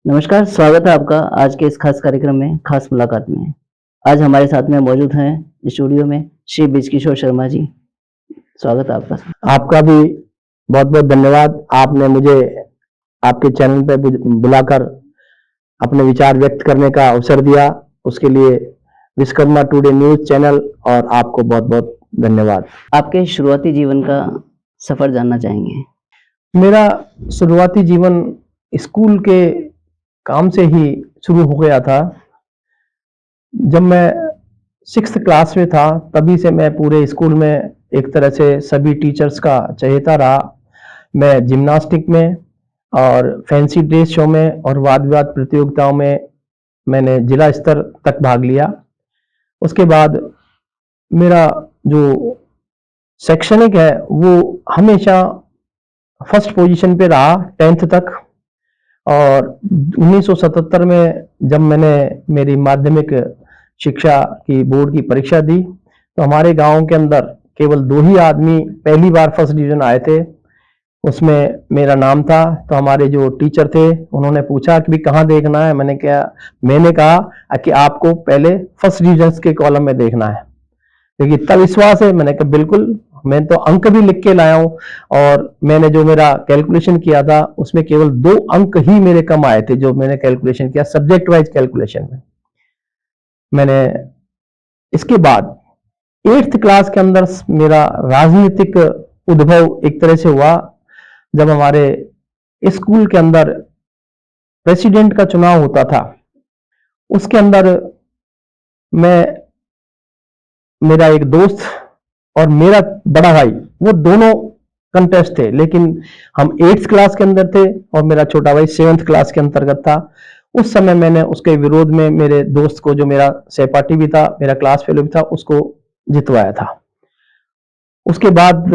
नमस्कार, स्वागत है आपका आज के इस खास कार्यक्रम में, खास मुलाकात में। आज हमारे साथ में मौजूद हैं स्टूडियो में श्री बृजकिशोर शर्मा जी। स्वागत है आपका। आपका भी बहुत-बहुत धन्यवाद। आपने मुझे आपके चैनल पे बुलाकर अपने विचार व्यक्त करने का अवसर दिया। उसके लिए विश्वकर्मा टुडे न्यूज़ चैनल और आपको बहुत-बहुत धन्यवाद। आपके शुरुआती जीवन का सफ़र जानना चाहेंगे। मेरा शुरुआती जीवन स्कूल के काम से ही शुरू हो गया था। जब मैं 6th क्लास में था, तभी से मैं पूरे स्कूल में एक तरह से सभी टीचर्स का चहेता रहा। मैं जिम्नास्टिक में और फैंसी ड्रेस शो में और वाद-विवाद प्रतियोगिताओं में मैंने जिला स्तर तक भाग लिया। उसके बाद मेरा जो शैक्षणिक है, वो हमेशा फर्स्ट पोजीशन पे रहा 10th तक। और 1977 में जब मैंने मेरी माध्यमिक शिक्षा की बोर्ड की परीक्षा दी, तो हमारे गांव के अंदर केवल 2 ही आदमी पहली बार फर्स्ट डिवीजन आए थे। उसमें मेरा नाम था। तो हमारे जो टीचर थे, उन्होंने पूछा कि भी कहाँ देखना है? मैंने कहा कि आपको पहले फर्स्ट डिवीजन के कॉलम में देखना है। क्योंकि इतना विश्वास है। मैंने कहा बिल्कुल, मैं तो अंक भी लिख के लाया हूँ। और मैंने जो मेरा कैलकुलेशन किया था, उसमें केवल 2 अंक ही मेरे कम आए थे, जो मैंने कैलकुलेशन किया सब्जेक्ट वाइज कैलकुलेशन में। मैंने इसके बाद 8th क्लास के अंदर मेरा राजनीतिक उद्भव एक तरह से हुआ, जब हमारे स्कूल के अंदर प्रेसिडेंट का चुनाव होता था। उसके अंदर मैं, मेरा एक दोस्त और मेरा बड़ा भाई, वो दोनों कंटेस्ट थे। लेकिन हम 8th क्लास के अंदर थे और मेरा छोटा भाई 7th क्लास के अंतर्गत था। उस समय मैंने उसके विरोध में मेरे दोस्त को, जो मेरा सहपाठी भी था, मेरा क्लास फेलो भी था, उसको जितवाया था। उसके बाद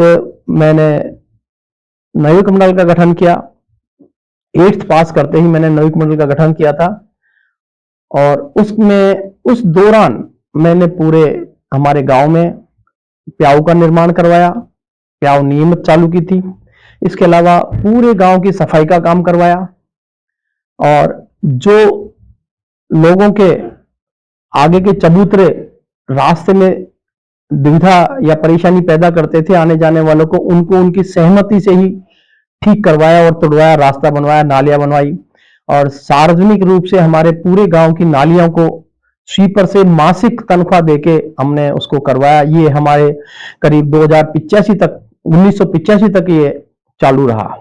मैंने नाविक मंडल का गठन किया। 8th पास करते ही मैंने नाविक मंडल का गठन किया था। और उस दौरान मैंने पूरे हमारे गांव में प्याऊ का निर्माण करवाया। प्याऊ नियमित चालू की थी। इसके अलावा पूरे गांव की सफाई का काम करवाया। और जो लोगों के आगे के चबूतरे रास्ते में दुविधा या परेशानी पैदा करते थे आने जाने वालों को, उनको उनकी सहमति से ही ठीक करवाया और तुड़वाया, रास्ता बनवाया, नालियां बनवाई। और सार्वजनिक रूप से हमारे पूरे गांव की नालियों को स्वीपर से मासिक तनख्वाह देके हमने उसको करवाया। ये हमारे करीब 2085 तक 1985 तक ये चालू रहा।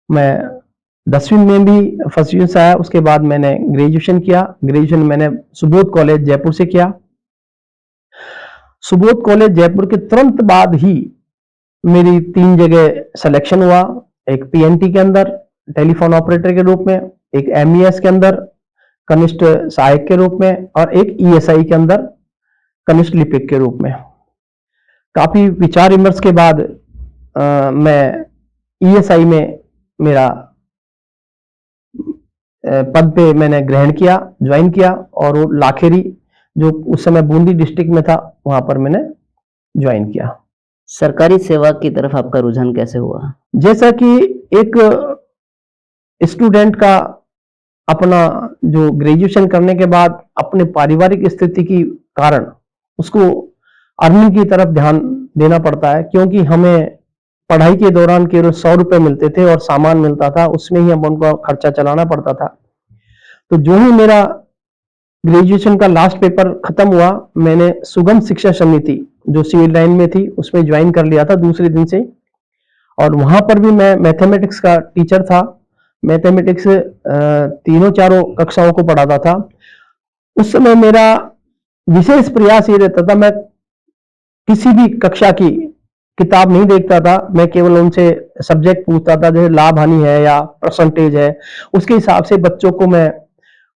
मैं 10वीं में भी फर्स्ट डिवीजन से आया। उसके बाद मैंने ग्रेजुएशन किया। ग्रेजुएशन मैंने सुबोध कॉलेज जयपुर से किया। सुबोध कॉलेज जयपुर के तुरंत बाद ही मेरी 3 जगह सिलेक्शन हुआ। एक पीएनटी के अंदर टेलीफोन ऑपरेटर के रूप में, एक एमईएस के अंदर कनिष्ठ सहायक के रूप में, और एक ईएसआई के अंदर कनिष्ठ लिपिक के रूप में। काफी विचार विमर्श के बाद मैं ईएसआई में मेरा पद पे मैंने ग्रहण किया, ज्वाइन किया। और वो लाखेरी, जो उस समय बूंदी डिस्ट्रिक्ट में था, वहां पर मैंने ज्वाइन किया। सरकारी सेवा की तरफ आपका रुझान कैसे हुआ? जैसा कि एक स्टूडेंट का अपना जो ग्रेजुएशन करने के बाद अपने पारिवारिक स्थिति की कारण उसको अर्निंग की तरफ ध्यान देना पड़ता है। क्योंकि हमें पढ़ाई के दौरान केवल 100 रुपए मिलते थे और सामान मिलता था, उसमें ही हम उनको खर्चा चलाना पड़ता था। तो जो ही मेरा ग्रेजुएशन का लास्ट पेपर खत्म हुआ, मैंने सुगम शिक्षा समिति, जो सिविल लाइन में थी, उसमें ज्वाइन कर लिया था दूसरे दिन से। और वहां पर भी मैं मैथमेटिक्स का टीचर था। मैथमेटिक्स तीनों चारों कक्षाओं को पढ़ाता था। उस समय मेरा विशेष प्रयास ये रहता था, मैं किसी भी कक्षा की किताब नहीं देखता था। मैं केवल उनसे सब्जेक्ट पूछता था, जैसे लाभ हानि है या परसेंटेज है, उसके हिसाब से बच्चों को मैं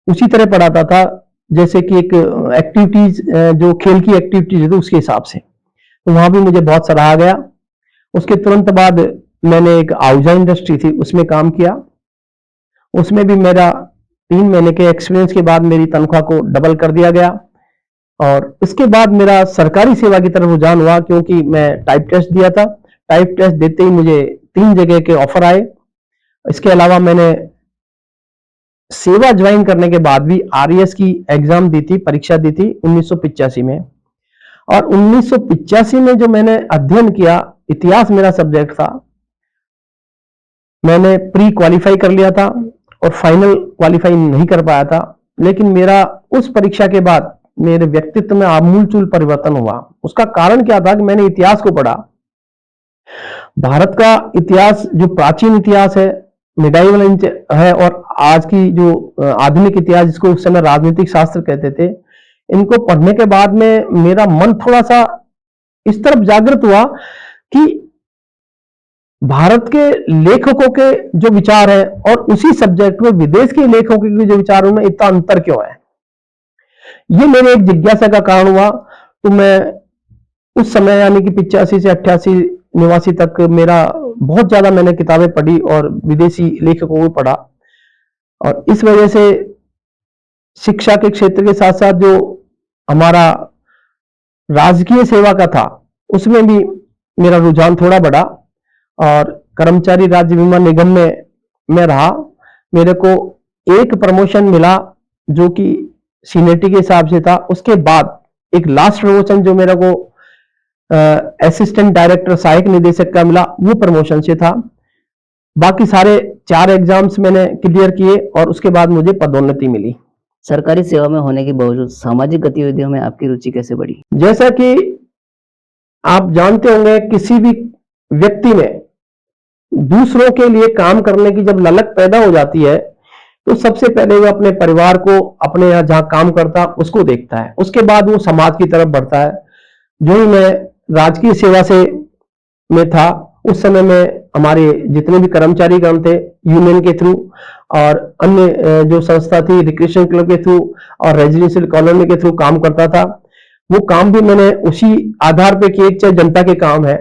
उसी तरह पढ़ाता था जैसे कि एक एक्टिविटीज, जो खेल की एक्टिविटीज है, तो उसके हिसाब से। तो वहां भी मुझे बहुत सराहा गया। उसके तुरंत बाद मैंने एक आउजा इंडस्ट्री थी, उसमें काम किया। उसमें भी मेरा 3 महीने के एक्सपीरियंस के बाद मेरी तनख्वाह को डबल कर दिया गया। और इसके बाद मेरा सरकारी सेवा की तरफ रुझान हुआ, क्योंकि मैं टाइप टेस्ट दिया था। टाइप टेस्ट देते ही मुझे 3 जगह के ऑफर आए। इसके अलावा मैंने सेवा ज्वाइन करने के बाद भी आरएएस की एग्जाम दी थी, परीक्षा दी थी 1985 में। और 1985 में जो मैंने अध्ययन किया, इतिहास मेरा सब्जेक्ट था, मैंने प्री क्वालिफाई कर लिया था और फाइनल क्वालिफाई नहीं कर पाया था। लेकिन मेरा उस परीक्षा के बाद मेरे व्यक्तित्व में आमूलचूल परिवर्तन हुआ। उसका कारण क्या था कि मैंने इतिहास को पढ़ा। भारत का इतिहास जो प्राचीन इतिहास है, मिडाइवल है, और आज की जो आधुनिक इतिहास, जिसको उस समय राजनीतिक शास्त्र कहते थे, इनको पढ़ने के बाद में मेरा मन थोड़ा सा इस तरफ जागृत हुआ कि भारत के लेखकों के जो विचार है और उसी सब्जेक्ट में विदेश के लेखकों के जो विचार, उनमें इतना अंतर क्यों है। ये मेरे एक जिज्ञासा का कारण हुआ। तो मैं उस समय यानी कि 85 से 88 89 तक मेरा बहुत ज्यादा मैंने किताबें पढ़ी और विदेशी लेखकों को पढ़ा। और इस वजह से शिक्षा के क्षेत्र के साथ साथ जो हमारा राजकीय सेवा का था, उसमें भी मेरा रुझान थोड़ा बढ़ा। और कर्मचारी राज्य बीमा निगम में मैं रहा। मेरे को एक प्रमोशन मिला जो कि सीनियरिटी के हिसाब से था। उसके बाद एक लास्ट प्रमोशन जो मेरे को असिस्टेंट डायरेक्टर सहायक निदेशक का मिला, वो प्रमोशन से था। बाकी सारे 4 एग्जाम्स मैंने क्लियर किए और उसके बाद मुझे पदोन्नति मिली। सरकारी सेवा में होने के बावजूद सामाजिक गतिविधियों में आपकी रुचि कैसे बढ़ी? जैसा कि आप जानते होंगे, किसी भी व्यक्ति में दूसरों के लिए काम करने की जब ललक पैदा हो जाती है, तो सबसे पहले वो अपने परिवार को, अपने यहाँ जहां काम करता उसको देखता है, उसके बाद वो समाज की तरफ बढ़ता है। जो ही मैं राजकीय सेवा से में था, उस समय में हमारे जितने भी कर्मचारीगण थे, यूनियन के थ्रू और अन्य जो संस्था थी, रिक्रिएशन क्लब के थ्रू और रेजिडेंशियल कॉलोनी के थ्रू काम करता था। वो काम भी मैंने उसी आधार पे किए, चाहे जनता के काम है।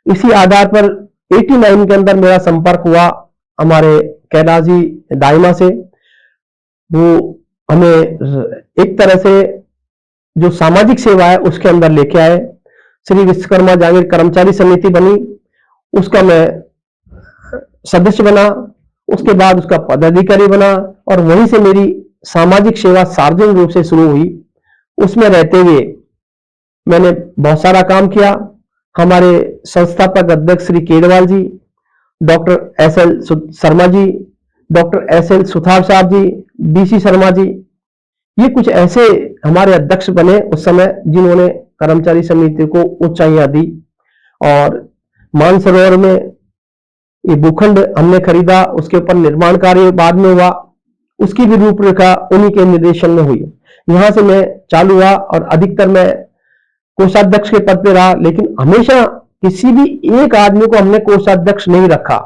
इसी आधार पर 89 के अंदर मेरा संपर्क हुआ हमारे कैलाश जी दाइमा से। वो हमें एक तरह से जो सामाजिक सेवा है उसके अंदर लेके आए। श्री विश्वकर्मा जागीर कर्मचारी समिति बनी, उसका मैं सदस्य बना, उसके बाद उसका पदाधिकारी बना और वहीं से मेरी सामाजिक सेवा सार्वजनिक रूप से शुरू हुई। उसमें रहते हुए मैंने बहुत सारा काम किया। हमारे संस्थापक अध्यक्ष श्री केडवाल जी, doctor SL Sharma ji, doctor SL Suthar साहब जी, बीसी शर्मा जी, ये कुछ ऐसे हमारे अध्यक्ष बने उस समय जिन्होंने कर्मचारी समिति को ऊंचाइयां दी। और मानसरोवर में ये भूखंड हमने खरीदा, उसके ऊपर निर्माण कार्य बाद में हुआ, उसकी भी रूपरेखा उन्हीं के निर्देशन में हुई। यहां से मैं चालू हुआ और अधिकतर मैं कोषाध्यक्ष के पद पे रहा। लेकिन हमेशा किसी भी एक आदमी को हमने कोषाध्यक्ष नहीं रखा।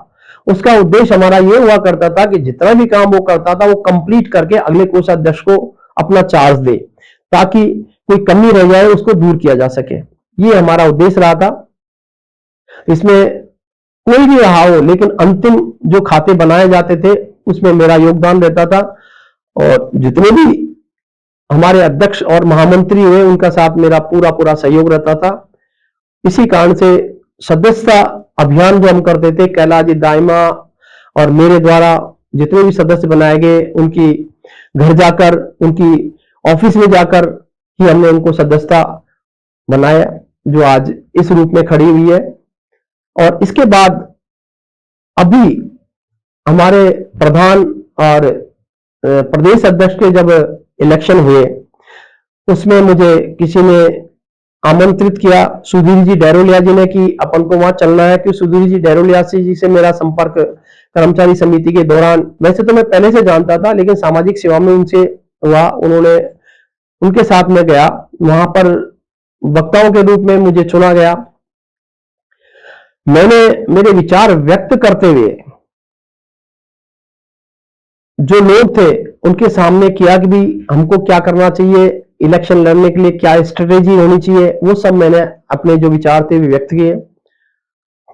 उसका उद्देश्य हमारा ये हुआ करता था कि जितना भी काम वो करता था वो कंप्लीट करके अगले कोषाध्यक्ष को अपना चार्ज दे, ताकि कोई कमी रह जाए उसको दूर किया जा सके। ये हमारा उद्देश्य रहा था। इसमें कोई भी रहा हो, लेकिन अंतिम जो खाते बनाए जाते थे उसमें मेरा योगदान रहता था। और जितने भी हमारे अध्यक्ष और महामंत्री हुए, उनका साथ मेरा पूरा सहयोग रहता था। इसी कारण से सदस्यता अभियान जो हम करते थे, कैलाश जी दाइमा और मेरे द्वारा जितने भी सदस्य बनाए गए, उनकी घर जाकर, उनकी ऑफिस में जाकर ही हमने उनको सदस्यता बनाया, जो आज इस रूप में खड़ी हुई है। और इसके बाद अभी हमारे प्रधान और प्रदेश अध्यक्ष के जब इलेक्शन हुए, उसमें मुझे किसी ने आमंत्रित किया, सुधीर जी डेरोलिया जी ने, कि अपन को वहां चलना है। कि सुधीर जी डेरोलिया जी से मेरा संपर्क कर्मचारी समिति के दौरान, वैसे तो मैं पहले से जानता था, लेकिन सामाजिक सेवा में उनसे हुआ। उन्होंने, उनके साथ में गया, वहां पर वक्ताओं के रूप में मुझे चुना गया। मैंने मेरे विचार व्यक्त करते हुए जो लोग थे उनके सामने किया कि भी हमको क्या करना चाहिए, इलेक्शन लड़ने के लिए क्या स्ट्रेटेजी होनी चाहिए, वो सब मैंने अपने जो विचार थे व्यक्त किए।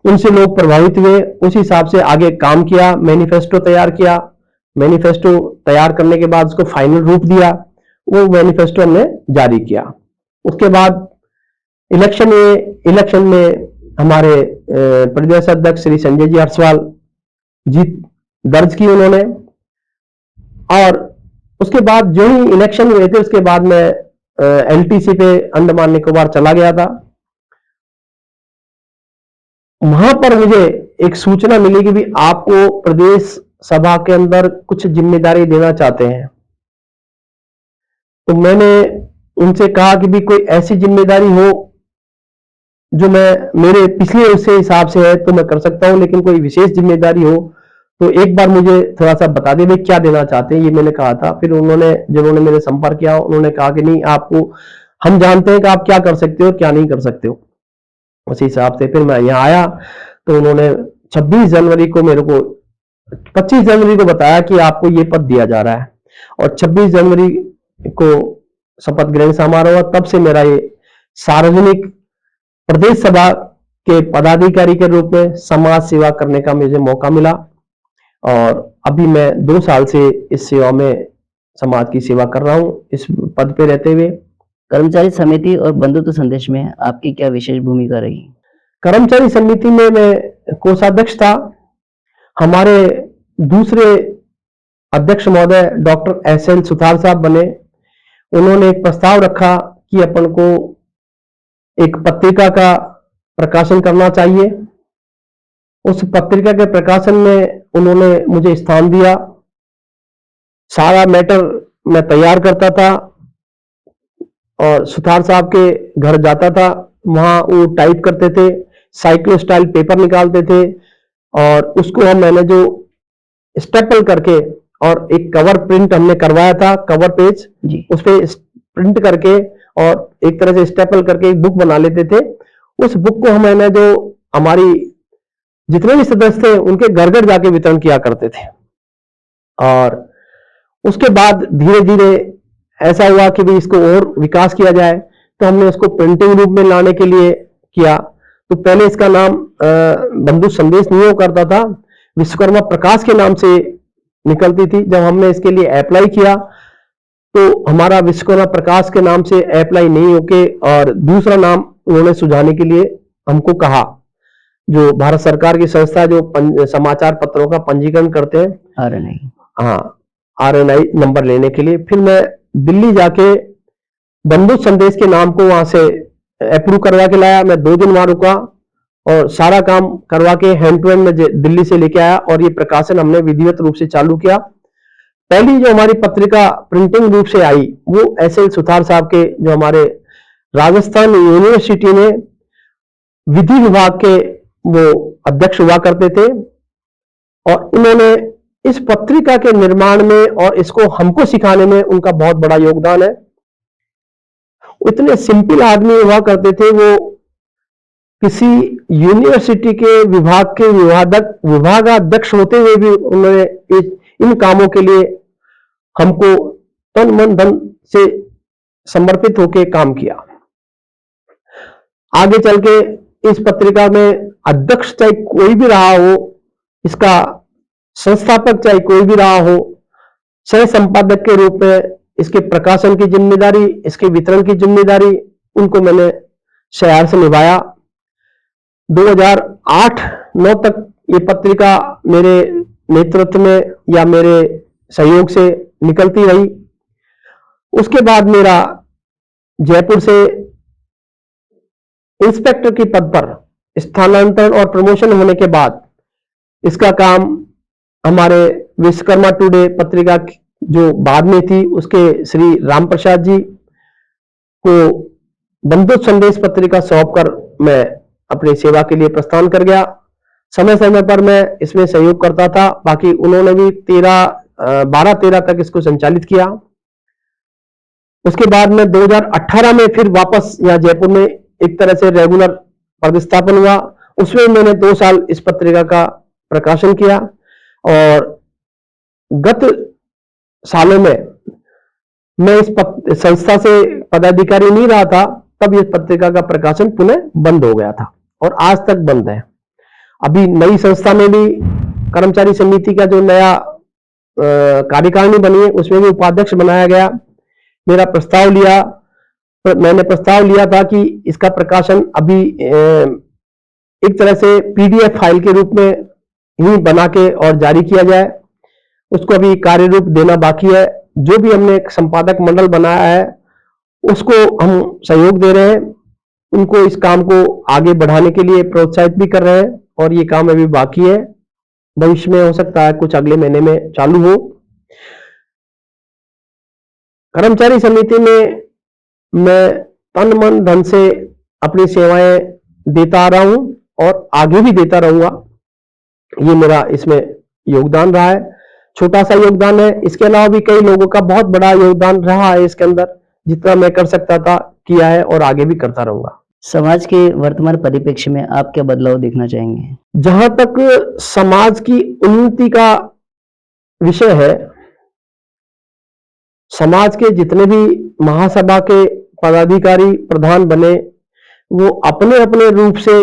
उनसे लोग प्रभावित हुए, उस हिसाब से आगे काम किया, मैनिफेस्टो तैयार किया। मैनिफेस्टो तैयार करने के बाद उसको फाइनल रूप दिया, वो मैनिफेस्टो हमने जारी किया। उसके बाद इलेक्शन में हमारे प्रदेश अध्यक्ष श्री संजय जी हर्षवाल जीत दर्ज की उन्होंने। और उसके बाद जो ही इलेक्शन हुए थे उसके बाद मैं एलटीसी पे अंडमान निकोबार चला गया था। वहां पर मुझे एक सूचना मिली कि भी आपको प्रदेश सभा के अंदर कुछ जिम्मेदारी देना चाहते हैं। तो मैंने उनसे कहा कि भी कोई ऐसी जिम्मेदारी हो जो मैं मेरे पिछले उससे हिसाब से है तो मैं कर सकता हूं, लेकिन कोई विशेष जिम्मेदारी हो तो एक बार मुझे थोड़ा सा बता दे भाई क्या देना चाहते हैं, ये मैंने कहा था। फिर उन्होंने जिन्होंने मेरे संपर्क किया उन्होंने कहा कि नहीं, आपको हम जानते हैं कि आप क्या कर सकते हो और क्या नहीं कर सकते हो। उसी हिसाब से फिर मैं यहाँ आया तो उन्होंने 26 जनवरी को मेरे को 25 जनवरी को बताया कि आपको ये पद दिया जा रहा है, और 26 जनवरी को शपथ ग्रहण समारोह हुआ। तब से मेरा ये सार्वजनिक प्रदेश सभा के पदाधिकारी के रूप में समाज सेवा करने का मुझे मौका मिला, और अभी मैं 2 साल से इस सेवा में समाज की सेवा कर रहा हूं इस पद पे रहते हुए। कर्मचारी समिति और बंधुत्व संदेश में आपकी क्या विशेष भूमिका रही? कर्मचारी समिति में मैं कोषाध्यक्ष था। हमारे दूसरे अध्यक्ष महोदय डॉक्टर एसएल सुथार साहब बने। उन्होंने एक प्रस्ताव रखा कि अपन को एक पत्रिका का प्रकाशन करना चाहिए। उस पत्रिका के प्रकाशन में उन्होंने मुझे स्थान दिया। सारा मैटर मैं तैयार करता था और सुथार साहब के घर जाता था, वहां वो टाइप करते थे, साइक्लो स्टाइल पेपर निकालते थे, और उसको मैंने जो स्टेपल करके और एक कवर प्रिंट हमने करवाया था, कवर पेज जी। उस पे प्रिंट करके और एक तरह से स्टेपल करके एक बुक बना लेते थे। उस बुक को मैंने जो हमारी जितने भी सदस्य थे उनके घर घर जाके वितरण किया करते थे। और उसके बाद धीरे धीरे ऐसा हुआ कि भी इसको और विकास किया जाए, तो हमने उसको प्रिंटिंग रूप में लाने के लिए किया। तो पहले इसका नाम बंधु संदेश नहीं हुआ करता था, विश्वकर्मा प्रकाश के नाम से निकलती थी। जब हमने इसके लिए अप्लाई किया तो हमारा विश्वकर्मा प्रकाश के नाम से अप्लाई नहीं होके और दूसरा नाम उन्होंने सुझाने के लिए हमको कहा। जो भारत सरकार की संस्था जो समाचार पत्रों का पंजीकरण करते हैं, आरएनआई, हाँ, आरएनआई नंबर लेने के लिए। फिर मैं दिल्ली जाके बंधु संदेश के नाम को वहां से अप्रूव करवा के लाया। मैं 2 दिन वहां रुका और सारा काम करवा के हैंड टू हैंड में दिल्ली से लेके आया, और ये प्रकाशन हमने विधिवत रूप से चालू किया। पहली जो हमारी पत्रिका प्रिंटिंग रूप से आई वो एसएल सुथार साहब के, जो हमारे राजस्थान यूनिवर्सिटी में विधि विभाग के वो अध्यक्ष हुआ करते थे, और उन्होंने इस पत्रिका के निर्माण में और इसको हमको सिखाने में उनका बहुत बड़ा योगदान है। इतने सिंपल आदमी हुआ करते थे, वो किसी यूनिवर्सिटी के विभाग के विभागाध्यक्ष होते हुए भी उन्होंने इन कामों के लिए हमको तन मन धन से समर्पित होकर काम किया। आगे चल के इस पत्रिका में अध्यक्ष चाहे कोई भी रहा हो, इसका संस्थापक चाहे कोई भी रहा हो, सह संपादक के रूप में इसके प्रकाशन की जिम्मेदारी, इसके वितरण की जिम्मेदारी उनको मैंने शयार से निभाया। 2008-9 तक ये पत्रिका मेरे नेतृत्व में या मेरे सहयोग से निकलती रही। उसके बाद मेरा जयपुर से इंस्पेक्टर के पद पर स्थानांतरण और प्रमोशन होने के बाद इसका काम हमारे विश्वकर्मा टुडे पत्रिका जो बाद में थी उसके श्री राम प्रसाद जी को बंधु संदेश पत्रिका सौंपकर मैं अपनी सेवा के लिए प्रस्थान कर गया। समय समय पर मैं इसमें सहयोग करता था, बाकी उन्होंने भी 12-13 तक इसको संचालित किया। उसके बाद में 2018 में फिर वापस यहाँ जयपुर में एक तरह से रेगुलर पदस्थापन हुआ। उसमें मैंने 2 साल इस पत्रिका का प्रकाशन किया, और गत सालों में मैं इस संस्था से पदाधिकारी नहीं रहा था, तब इस पत्रिका का प्रकाशन पुनः बंद हो गया था और आज तक बंद है। अभी नई संस्था में भी कर्मचारी समिति का जो नया कार्यकारिणी बनी है उसमें भी उपाध्यक्ष बनाया गया। मैंने प्रस्ताव लिया था कि इसका प्रकाशन अभी एक तरह से पीडीएफ फाइल के रूप में ही बना के और जारी किया जाए, उसको अभी कार्य रूप देना बाकी है। जो भी हमने एक संपादक मंडल बनाया है उसको हम सहयोग दे रहे हैं, उनको इस काम को आगे बढ़ाने के लिए प्रोत्साहित भी कर रहे हैं, और ये काम अभी बाकी है, भविष्य में हो सकता है कुछ अगले महीने में चालू हो। कर्मचारी समिति में मैं तन मन धन से अपनी सेवाएं देता आ रहा हूं और आगे भी देता रहूंगा। ये मेरा इसमें योगदान रहा है, छोटा सा योगदान है। इसके अलावा भी कई लोगों का बहुत बड़ा योगदान रहा है इसके अंदर। जितना मैं कर सकता था किया है और आगे भी करता रहूंगा। समाज के वर्तमान परिप्रेक्ष्य में आप क्या बदलाव देखना चाहेंगे? जहां तक समाज की उन्नति का विषय है, समाज के जितने भी महासभा के पदाधिकारी प्रधान बने, वो अपने अपने रूप से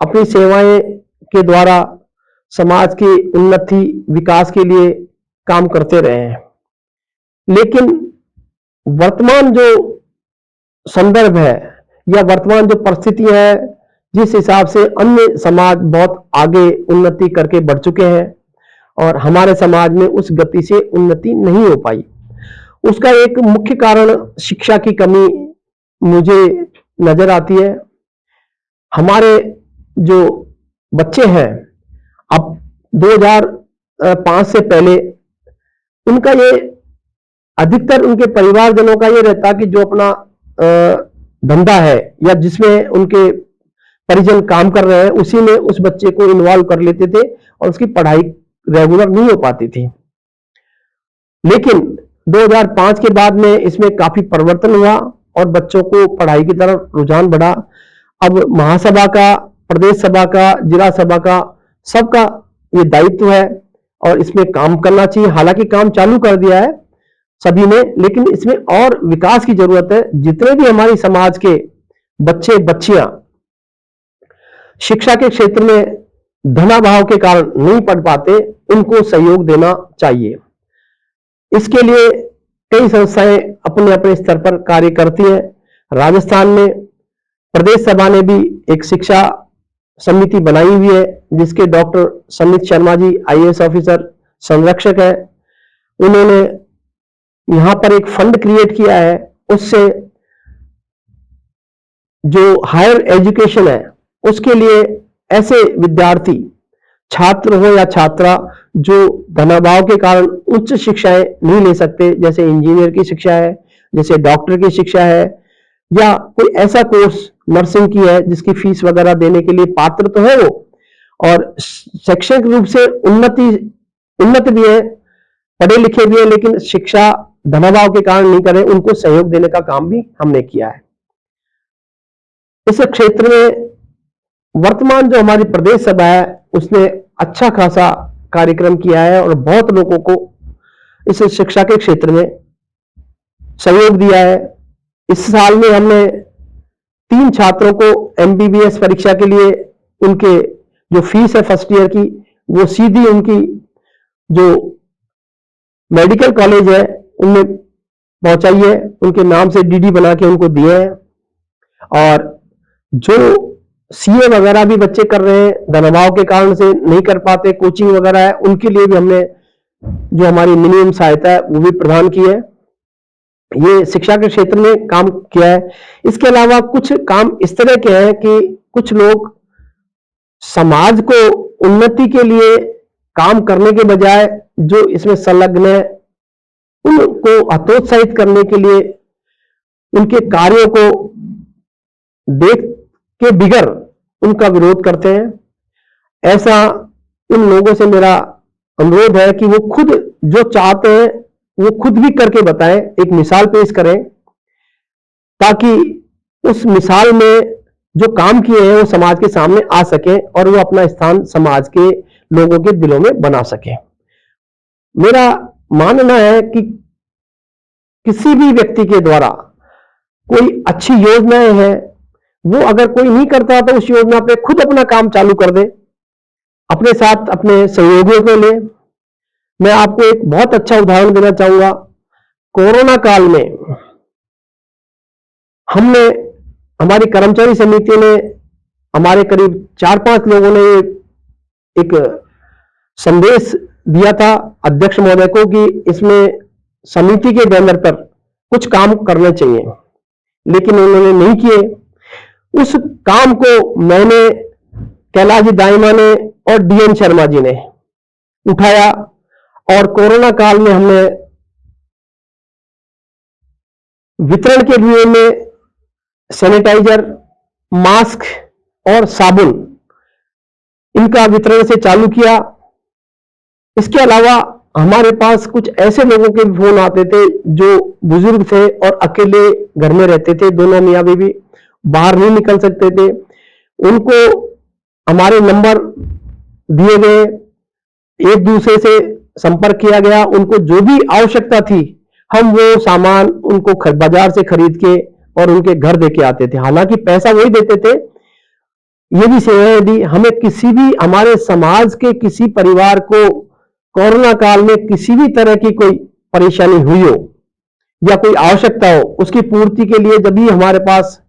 अपनी सेवाएं के द्वारा समाज की उन्नति विकास के लिए काम करते रहे हैं। लेकिन वर्तमान जो संदर्भ है या वर्तमान जो परिस्थिति है, जिस हिसाब से अन्य समाज बहुत आगे उन्नति करके बढ़ चुके हैं और हमारे समाज में उस गति से उन्नति नहीं हो पाई, उसका एक मुख्य कारण शिक्षा की कमी मुझे नजर आती है। हमारे जो बच्चे हैं, अब 2005 से पहले उनका ये अधिकतर उनके परिवारजनों का ये रहता कि जो अपना धंधा है या जिसमें उनके परिजन काम कर रहे हैं, उसी में उस बच्चे को इन्वॉल्व कर लेते थे और उसकी पढ़ाई रेगुलर नहीं हो पाती थी। लेकिन 2005 के बाद में इसमें काफी परिवर्तन हुआ और बच्चों को पढ़ाई की तरफ रुझान बढ़ा। अब महासभा का, प्रदेश सभा का, जिला सभा का, सबका ये दायित्व है और इसमें काम करना चाहिए। हालांकि काम चालू कर दिया है सभी ने, लेकिन इसमें और विकास की जरूरत है। जितने भी हमारी समाज के बच्चे बच्चियां शिक्षा के क्षेत्र में धनाभाव के कारण नहीं पढ़ पाते, उनको सहयोग देना चाहिए। इसके लिए कई संस्थाएं अपने अपने स्तर पर कार्य करती हैं। राजस्थान में प्रदेश सभा ने भी एक शिक्षा समिति बनाई हुई है, जिसके doctor Samit Sharma ji IAS officer संरक्षक है। उन्होंने यहां पर एक फंड क्रिएट किया है, उससे जो हायर एजुकेशन है उसके लिए ऐसे विद्यार्थी, छात्र हो या छात्रा, जो धनाभाव के कारण उच्च शिक्षाएं नहीं ले सकते, जैसे इंजीनियर की शिक्षा है, जैसे डॉक्टर की शिक्षा है, या कोई ऐसा कोर्स नर्सिंग की है जिसकी फीस वगैरह देने के लिए पात्र तो है वो, और शैक्षणिक रूप से उन्नत भी है, पढ़े लिखे भी है, लेकिन शिक्षा धनाभाव के कारण नहीं करे, उनको सहयोग देने का काम भी हमने किया है। इस क्षेत्र में वर्तमान जो हमारी प्रदेश सभा है उसने अच्छा खासा कार्यक्रम किया है और बहुत लोगों को इस शिक्षा के क्षेत्र में सहयोग दिया है। इस साल में हमने 3 छात्रों को एमबीबीएस परीक्षा के लिए उनके जो फीस है फर्स्ट ईयर की, वो सीधी उनकी जो मेडिकल कॉलेज है उनमें पहुंचाई है, उनके नाम से डीडी बना के उनको दिए हैं। और जो सीए वगैरह भी बच्चे कर रहे हैं, धनाभाव के कारण से नहीं कर पाते, कोचिंग वगैरह है, उनके लिए भी हमने जो हमारी मिनिमम सहायता है वो भी प्रदान की है। ये शिक्षा के क्षेत्र में काम किया है। इसके अलावा कुछ काम इस तरह के हैं कि कुछ लोग समाज को उन्नति के लिए काम करने के बजाय जो इसमें संलग्न है, उनको हतोत्साहित करने के लिए उनके कार्यों को देख के बिगर उनका विरोध करते हैं। ऐसा उन लोगों से मेरा अनुरोध है कि वो खुद जो चाहते हैं वो खुद भी करके बताएं, एक मिसाल पेश करें, ताकि उस मिसाल में जो काम किए हैं वो समाज के सामने आ सके और वो अपना स्थान समाज के लोगों के दिलों में बना सके। मेरा मानना है कि किसी भी व्यक्ति के द्वारा कोई अच्छी योजनाएं हैं, वो अगर कोई नहीं करता तो उस योजना पे खुद अपना काम चालू कर दे, अपने साथ अपने सहयोगियों को ले। मैं आपको एक बहुत अच्छा उदाहरण देना चाहूंगा। कोरोना काल में हमने, हमारी कर्मचारी समिति ने, हमारे करीब 4-5 लोगों ने एक संदेश दिया था अध्यक्ष महोदय को कि इसमें समिति के बैनर पर कुछ काम करने चाहिए, लेकिन उन्होंने नहीं किए। उस काम को मैंने, कैलाश जी दाइमा ने और डीएन शर्मा जी ने उठाया और कोरोना काल में हमने वितरण के लिए में सैनिटाइजर, मास्क और साबुन, इनका वितरण से चालू किया। इसके अलावा हमारे पास कुछ ऐसे लोगों के भी फोन आते थे जो बुजुर्ग थे और अकेले घर में रहते थे, दोनों मियाँ बीवी बाहर नहीं निकल सकते थे। उनको हमारे नंबर दिए गए, एक दूसरे से संपर्क किया गया, उनको जो भी आवश्यकता थी हम वो सामान उनको बाजार से खरीद के और उनके घर देके आते थे। हालांकि पैसा वही देते थे, ये भी सेवाएं दी। हमें किसी भी हमारे समाज के किसी परिवार को कोरोना काल में किसी भी तरह की कोई परेशानी हुई हो या कोई आवश्यकता हो, उसकी पूर्ति के लिए जब भी हमारे पास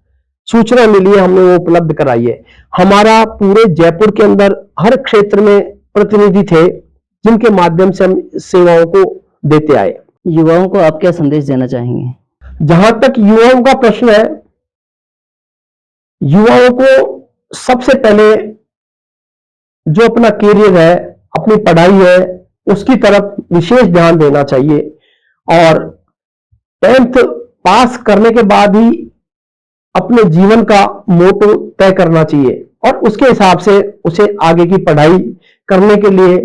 सूचना मिली है हमने वो उपलब्ध कराई है। हमारा पूरे जयपुर के अंदर हर क्षेत्र में प्रतिनिधि थे जिनके माध्यम से हम सेवाओं को देते आए। युवाओं को आप क्या संदेश देना चाहेंगे? जहां तक युवाओं का प्रश्न है, युवाओं को सबसे पहले जो अपना करियर है, अपनी पढ़ाई है, उसकी तरफ विशेष ध्यान देना चाहिए और 10th पास करने के बाद ही अपने जीवन का मोटो तय करना चाहिए और उसके हिसाब से उसे आगे की पढ़ाई करने के लिए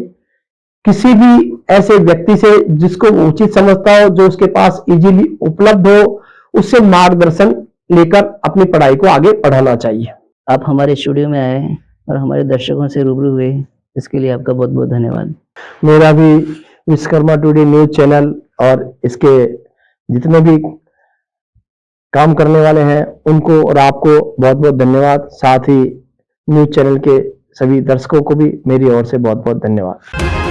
किसी भी ऐसे व्यक्ति से जिसको वो उचित समझता हो, जो उसके पास इजीली उपलब्ध हो, उससे मार्गदर्शन लेकर अपनी पढ़ाई को आगे बढ़ाना चाहिए। आप हमारे स्टूडियो में आए और हमारे दर्शकों से रूबरू हुए, इसके लिए आपका बहुत बहुत धन्यवाद। मेरा भी विश्वकर्मा टुडे न्यूज चैनल और इसके जितने भी काम करने वाले हैं उनको और आपको बहुत बहुत धन्यवाद। साथ ही न्यूज चैनल के सभी दर्शकों को भी मेरी ओर से बहुत बहुत धन्यवाद।